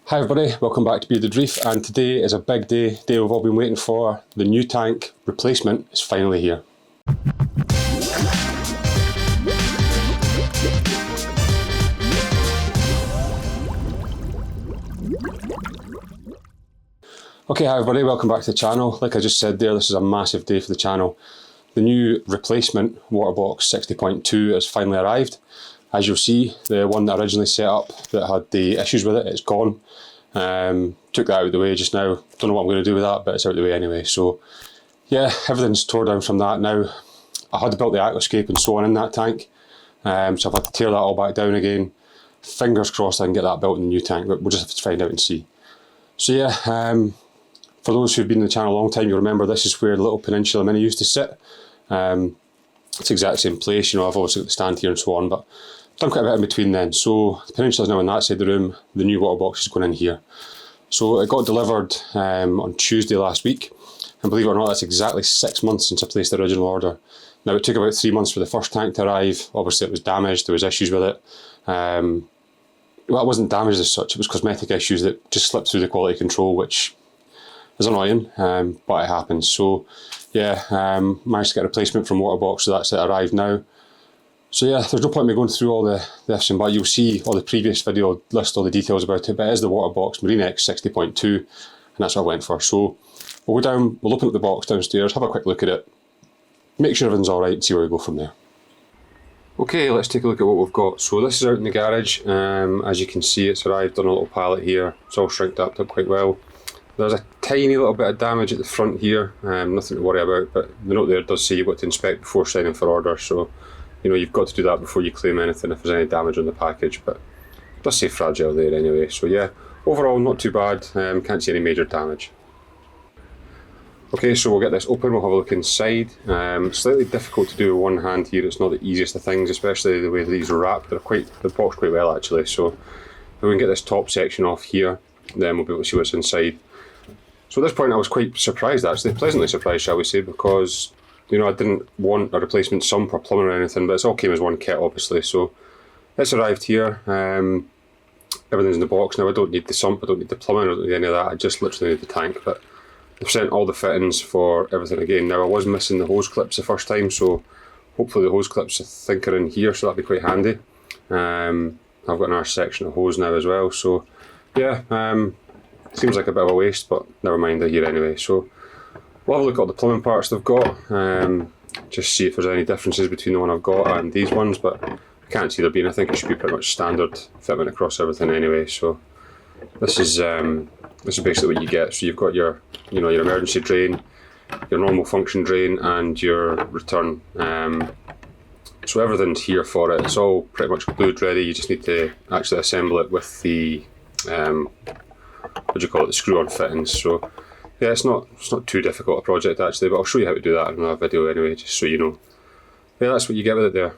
Hi everybody, welcome back to Bearded Reef, and today is a big day we've all been waiting for. The new tank replacement is finally here. Okay, hi everybody, welcome back to the channel. Like I just said there, this is a massive day for the channel. The new replacement Waterbox 60.2 has finally arrived. As you'll see, the one that I originally set up that had the issues with it, it's gone. Took that out of the way just now. Don't know what I'm going to do with that, but it's out of the way anyway. So yeah, everything's tore down from that now. I had built the Aquascape and so on in that tank, so I've had to tear that all back down again. Fingers crossed I can get that built in the new tank, but we'll just have to find out and see. So yeah, for those who've been in the channel a long time, you'll remember this is where the little Peninsula Mini used to sit. It's the exact same place, you know, I've obviously got the stand here and so on, but done quite a bit in between then. So the Peninsula's now on that side of the room, the new Waterbox is going in here. So it got delivered on Tuesday last week, and believe it or not, that's exactly 6 months since I placed the original order. Now it took about 3 months for the first tank to arrive. Obviously it was damaged, there was issues with it. Well, it wasn't damaged as such, it was cosmetic issues that just slipped through the quality control, which is annoying, but it happens. So yeah, managed to get a replacement from Waterbox, so that's it, arrived now. So yeah, there's no point in me going through all the ifs and buts. You'll see all the previous video, list all the details about it, but it is the Waterbox Marine X 60.2, and that's what I went for. So we'll go down, we'll open up the box downstairs, have a quick look at it, make sure everything's alright, and see where we go from there. Okay, let's take a look at what we've got. So this is out in the garage. As you can see, it's arrived on a little pallet here. It's all shrinked up quite well. There's a tiny little bit of damage at the front here, nothing to worry about, but the note there does say you've got to inspect before signing for order, so you know you've got to do that before you claim anything if there's any damage on the package, but it does say fragile there anyway. So yeah, overall not too bad, can't see any major damage. Okay, so we'll get this open, we'll have a look inside. Slightly difficult to do with one hand here, it's not the easiest of things, especially the way these are wrapped. They're boxed quite well actually, so if we can get this top section off here, then we'll be able to see what's inside. So at this point I was quite surprised actually, pleasantly surprised shall we say, because you know I didn't want a replacement sump or plumbing or anything, but it's all came as one kit obviously. So it's arrived here, everything's in the box now. I don't need the sump, I don't need the plumbing, I don't need any of that, I just literally need the tank. But they've sent all the fittings for everything again. Now I was missing the hose clips the first time, so hopefully the hose clips I think are in here, so that'll be quite handy. I've got another section of hose now as well, so yeah, seems like a bit of a waste, but never mind, they're here anyway. So we'll have a look at all the plumbing parts they've got, just see if there's any differences between the one I've got and these ones, but I can't see there being. I think it should be pretty much standard fitment across everything anyway. So this is basically what you get. So you've got your, you know, your emergency drain, your normal function drain, and your return. So everything's here for it. It's all pretty much glued ready. You just need to actually assemble it with the what do you call it, the screw-on fittings. So yeah, it's not too difficult a project actually, but I'll show you how to do that in another video anyway, just so you know. Yeah, that's what you get with it there.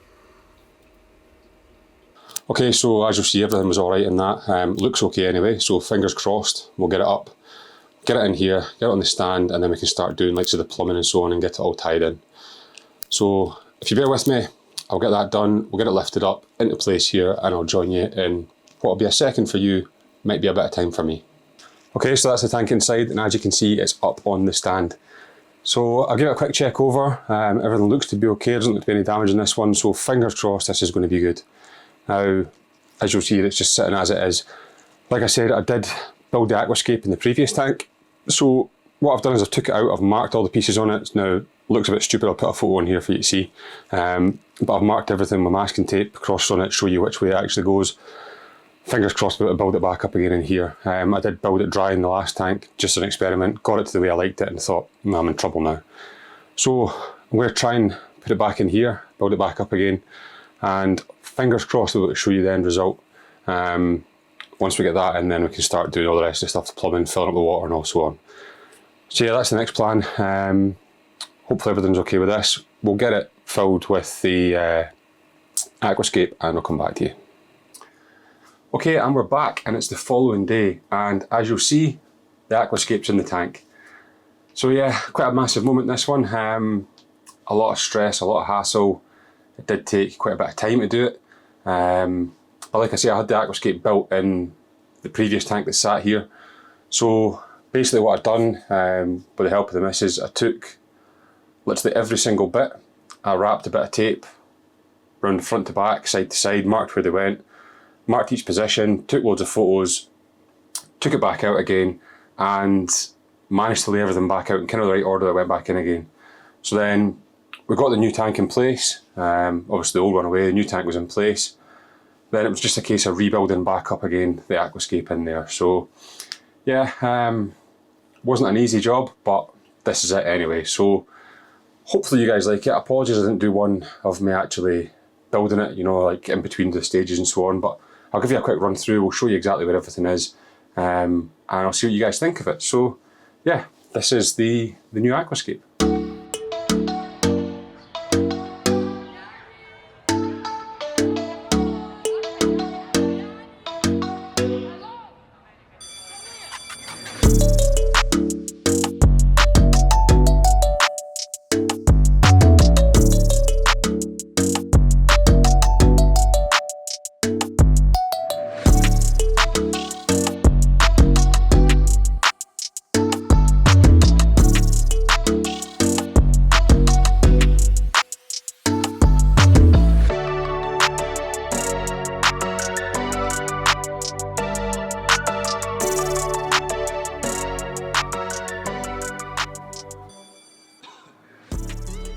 Okay, so as you'll see, everything was alright in that. Looks okay anyway, so fingers crossed, we'll get it up, get it in here, get it on the stand, and then we can start doing like the plumbing and so on and get it all tied in. So if you bear with me, I'll get that done, we'll get it lifted up into place here, and I'll join you in what will be a second for you, might be a bit of time for me. Okay, so that's the tank inside, and as you can see, it's up on the stand. So I'll give it a quick check over. Everything looks to be okay, there doesn't look to be any damage in this one, so fingers crossed this is going to be good. Now, as you'll see, it's just sitting as it is. Like I said, I did build the Aquascape in the previous tank, so what I've done is I've took it out, I've marked all the pieces on it. Now, looks a bit stupid, I'll put a photo on here for you to see, but I've marked everything with masking tape, crossed on it, show you which way it actually goes. Fingers crossed we'll build it back up again in here. I did build it dry in the last tank, just an experiment, got it to the way I liked it and thought, I'm in trouble now. So I'm going to try and put it back in here, build it back up again, and fingers crossed we'll show you the end result. Once we get that in, then we can start doing all the rest of the stuff, the plumbing, filling up the water and all so on. So yeah, that's the next plan. Hopefully everything's okay with this. We'll get it filled with the Aquascape and I'll come back to you. Okay, and we're back, and it's the following day, and as you'll see, the Aquascape's in the tank. So yeah, quite a massive moment this one. A lot of stress, a lot of hassle. It did take quite a bit of time to do it. But like I say, I had the Aquascape built in the previous tank that sat here. So basically what I've done, with the help of the missus, I took literally every single bit, I wrapped a bit of tape around front to back, side to side, marked where they went, marked each position, took loads of photos, took it back out again, and managed to lay everything back out in kind of the right order that went back in again. So then we got the new tank in place, obviously the old one away, the new tank was in place. Then it was just a case of rebuilding back up again the Aquascape in there. So yeah, wasn't an easy job, but this is it anyway. So hopefully you guys like it. Apologies I didn't do one of me actually building it, you know, like in between the stages and so on, but I'll give you a quick run through, we'll show you exactly where everything is, and I'll see what you guys think of it. So yeah, this is the new Aquascape.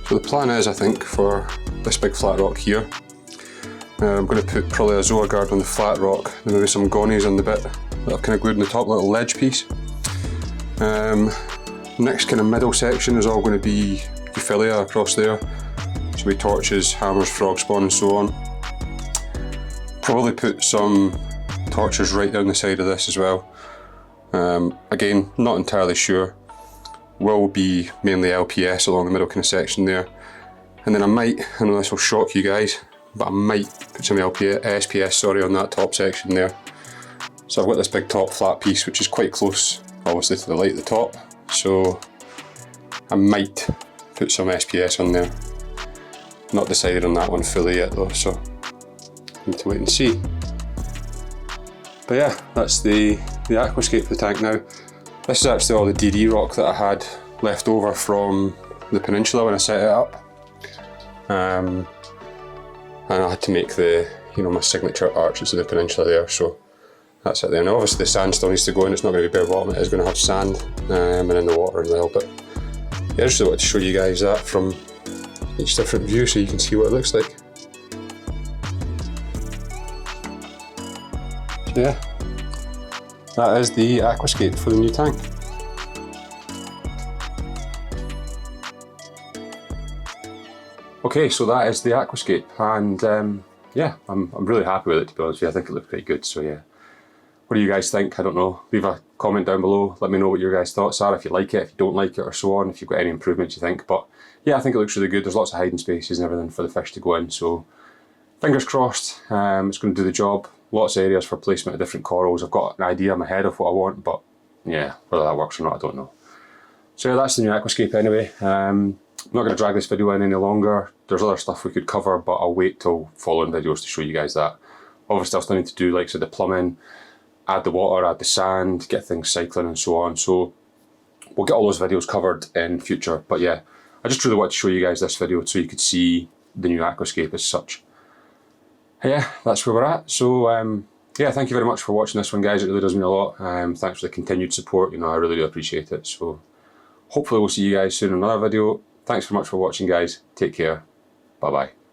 So the plan is, I think, for this big flat rock here, I'm going to put probably a Zoa guard on the flat rock, and maybe some gonnies on the bit that I've kind of glued in the top, little ledge piece. Next kind of middle section is all going to be Euphilia across there, so we torches, hammers, frog spawn and so on. Probably put some torches right down the side of this as well. Again, not entirely sure. Will be mainly LPS along the middle kind of section there, and then I know this will shock you guys, but I might put some SPS on that top section there. So I've got this big top flat piece which is quite close obviously to the light at the top, so I might put some SPS on there. Not decided on that one fully yet though, so need to wait and see. But yeah, that's the Aquascape for the tank now. This is actually all the DD rock that I had left over from the Peninsula when I set it up. And I had to make the, my signature arches of the Peninsula there, so that's it there. Now obviously the sand still needs to go in, it's not going to be bare bottom, it is going to have sand and in the water as well, but yeah, I just wanted to show you guys that from each different view so you can see what it looks like. So yeah. That is the Aquascape for the new tank. Okay, so that is the Aquascape, and yeah, I'm really happy with it, to be honest with you. I think it looks pretty good, so yeah. What do you guys think? I don't know. Leave a comment down below, let me know what your guys' thoughts are, if you like it, if you don't like it, or so on, if you've got any improvements you think. But yeah, I think it looks really good. There's lots of hiding spaces and everything for the fish to go in, so fingers crossed, it's going to do the job. Lots of areas for placement of different corals. I've got an idea in my head of what I want, but yeah, whether that works or not, I don't know. So yeah, that's the new Aquascape anyway. I'm not going to drag this video in any longer. There's other stuff we could cover, but I'll wait till following videos to show you guys that. Obviously, I still need to do, like I said, the plumbing, add the water, add the sand, get things cycling and so on. So we'll get all those videos covered in future. But yeah, I just really wanted to show you guys this video so you could see the new Aquascape as such. Yeah, that's where we're at. So yeah, thank you very much for watching this one, guys. It really does mean a lot. Thanks for the continued support. I really do appreciate it. So hopefully we'll see you guys soon in another video. Thanks very much for watching, guys. Take care. Bye bye.